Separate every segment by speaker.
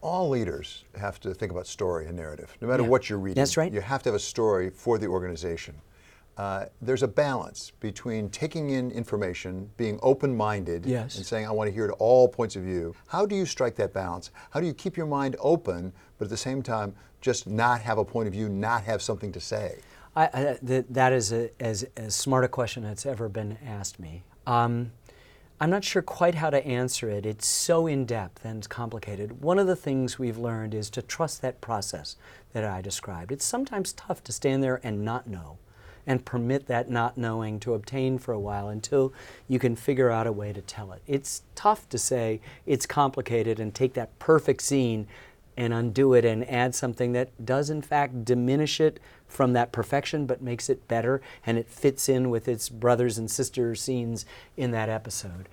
Speaker 1: all leaders have to think about story and narrative, no matter
Speaker 2: Yeah.
Speaker 1: what you're reading.
Speaker 2: That's right.
Speaker 1: You have to have a story for the organization. There's a balance between taking in information, being open-minded,
Speaker 2: Yes.
Speaker 1: and saying, I want to hear all points of view. How do you strike that balance? How do you keep your mind open, but at the same time, just not have a point of view, not have something to say?
Speaker 2: That is as smart a question that's ever been asked me. I'm not sure quite how to answer it. It's so in-depth and it's complicated. One of the things we've learned is to trust that process that I described. It's sometimes tough to stand there and not know, and permit that not knowing to obtain for a while until you can figure out a way to tell it. It's tough to say it's complicated and take that perfect scene and undo it and add something that does in fact diminish it from that perfection but makes it better, and it fits in with its brothers and sister scenes in that episode.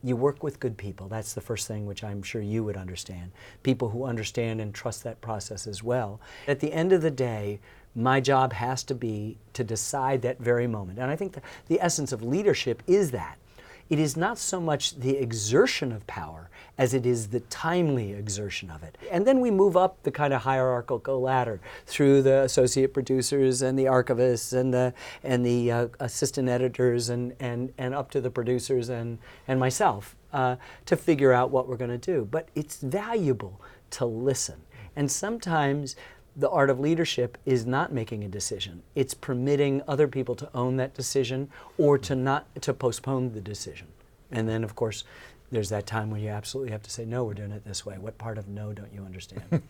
Speaker 2: You work with good people. That's the first thing, which I'm sure you would understand. People who understand and trust that process as well. At the end of the day, my job has to be to decide that very moment. And I think the essence of leadership is that. It is not so much the exertion of power as it is the timely exertion of it. And then we move up the kind of hierarchical ladder through the associate producers and the archivists and the assistant editors and up to the producers and myself to figure out what we're going to do. But it's valuable to listen. And sometimes the art of leadership is not making a decision. It's permitting other people to own that decision or to postpone the decision. And then, of course, there's that time when you absolutely have to say, no, we're doing it this way. What part of no don't you understand?